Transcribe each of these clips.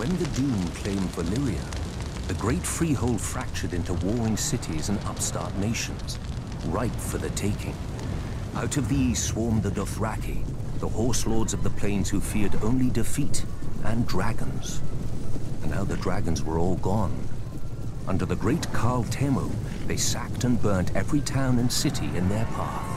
When the Doom claimed Valyria, the great freehold fractured into warring cities and upstart nations, ripe for the taking. Out of these swarmed the Dothraki, the horse lords of the plains who feared only defeat and dragons. And now the dragons were all gone. Under the great Khal Temu, they sacked and burnt every town and city in their path.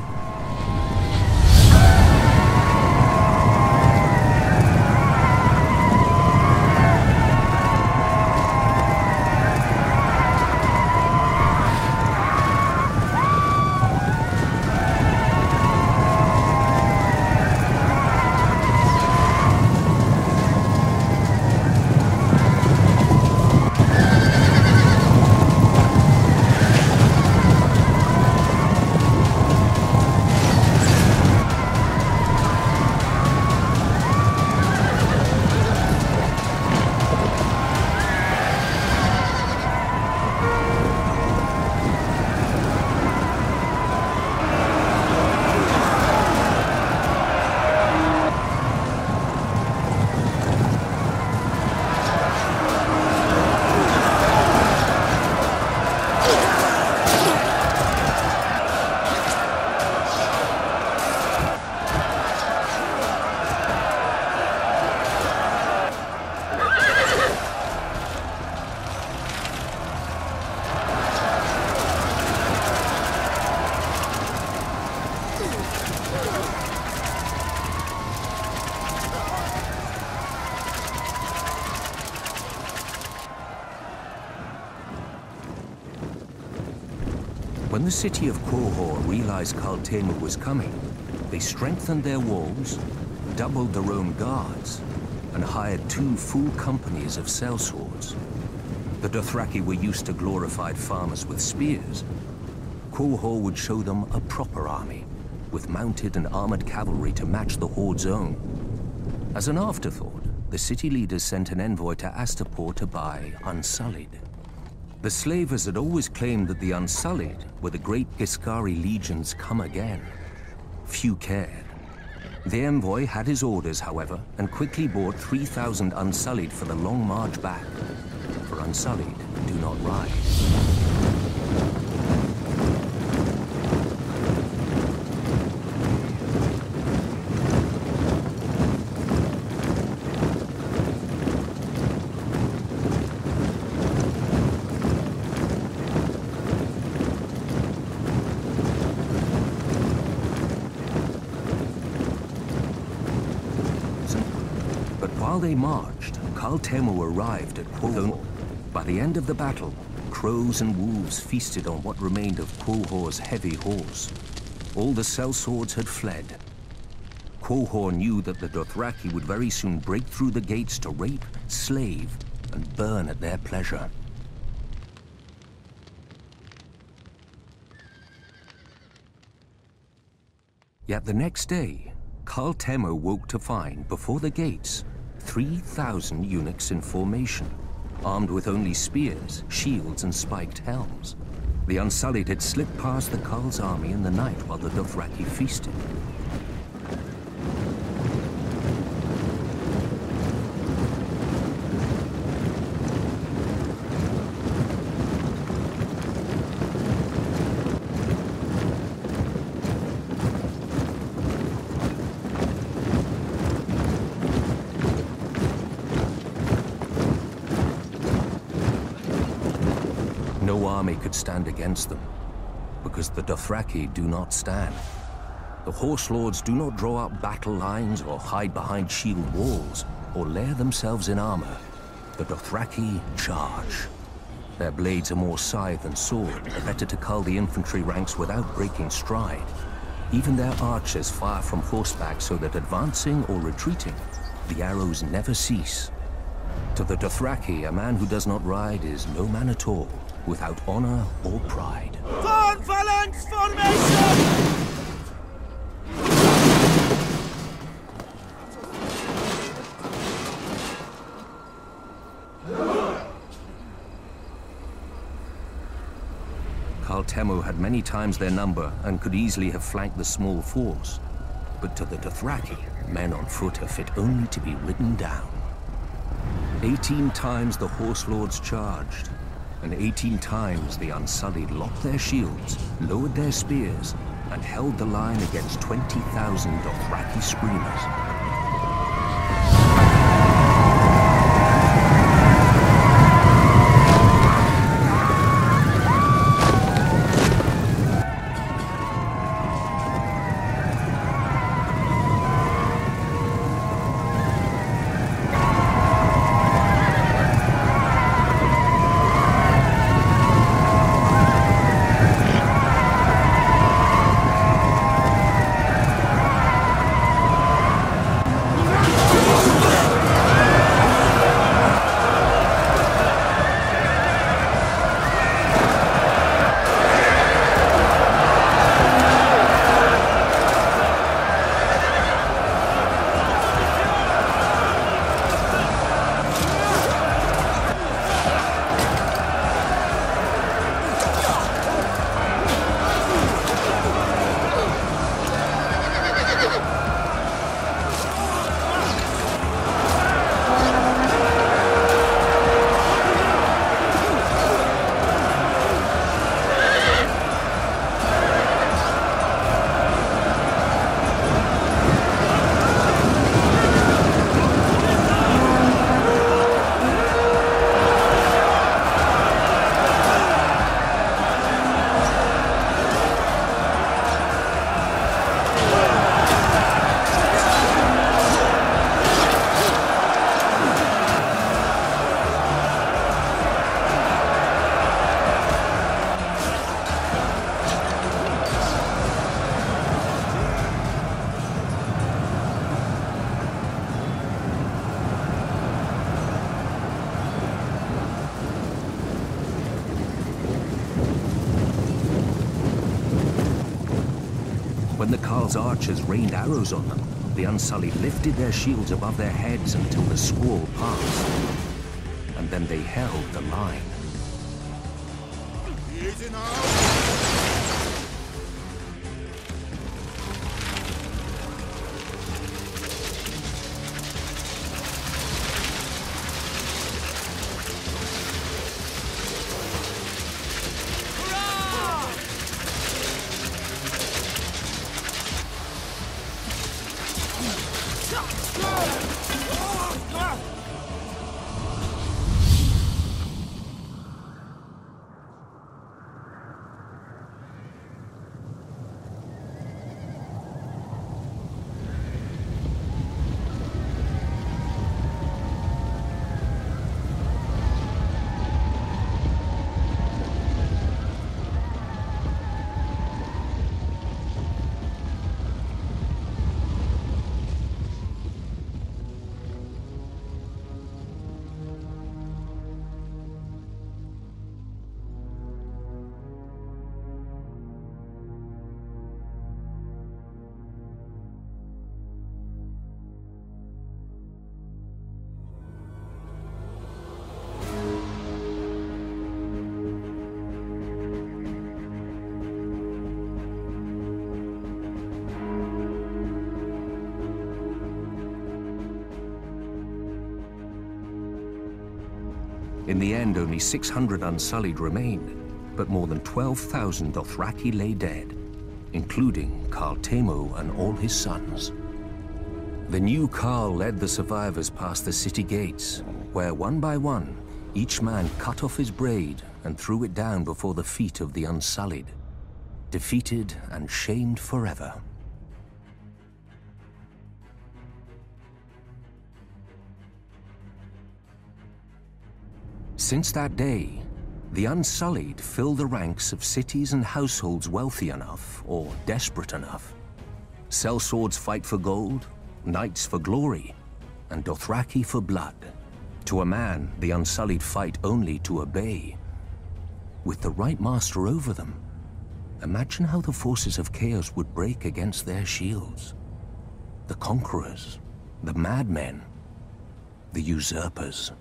When the city of Qohor realized Khal Temu was coming, they strengthened their walls, doubled their own guards, and hired 2 full companies of sellswords. The Dothraki were used to glorified farmers with spears. Qohor would show them a proper army, with mounted and armored cavalry to match the Horde's own. As an afterthought, the city leaders sent an envoy to Astapor to buy Unsullied. The slavers had always claimed that the Unsullied were the great Giscari legions come again. Few cared. The envoy had his orders, however, and quickly bought 3,000 Unsullied for the long march back. For Unsullied do not ride. While they marched, Khal Temu arrived at Qohor. By the end of the battle, crows and wolves feasted on what remained of Qohor's heavy horse. All the sellswords had fled. Qohor knew that the Dothraki would very soon break through the gates to rape, slave, and burn at their pleasure. Yet the next day, Khal Temu woke to find, before the gates, 3,000 eunuchs in formation, armed with only spears, shields, and spiked helms. The Unsullied had slipped past the Khal's army in the night while the Dothraki feasted. No army could stand against them, because the Dothraki do not stand. The horse lords do not draw up battle lines or hide behind shield walls or lair themselves in armor. The Dothraki charge. Their blades are more scythe than sword, the better to cull the infantry ranks without breaking stride. Even their archers fire from horseback so that advancing or retreating, the arrows never cease. To the Dothraki, a man who does not ride is no man at all, without honor or pride. Form phalanx formation! Khal Temu had many times their number and could easily have flanked the small force. But to the Dothraki, men on foot are fit only to be ridden down. 18 times the Horse Lords charged, and 18 times the Unsullied locked their shields, lowered their spears, and held the line against 20,000 Dothraki screamers. When the Carl's archers rained arrows on them, the Unsullied lifted their shields above their heads until the squall passed. And then they held the line. Easy now! In the end, only 600 Unsullied remained, but more than 12,000 Dothraki lay dead, including Karl Temo and all his sons. The new Karl led the survivors past the city gates, where one by one, each man cut off his braid and threw it down before the feet of the Unsullied, defeated and shamed forever. Since that day, the Unsullied fill the ranks of cities and households wealthy enough, or desperate enough. Sellswords fight for gold, knights for glory, and Dothraki for blood. To a man, the Unsullied fight only to obey. With the right master over them, imagine how the forces of chaos would break against their shields. The conquerors, the madmen, the usurpers.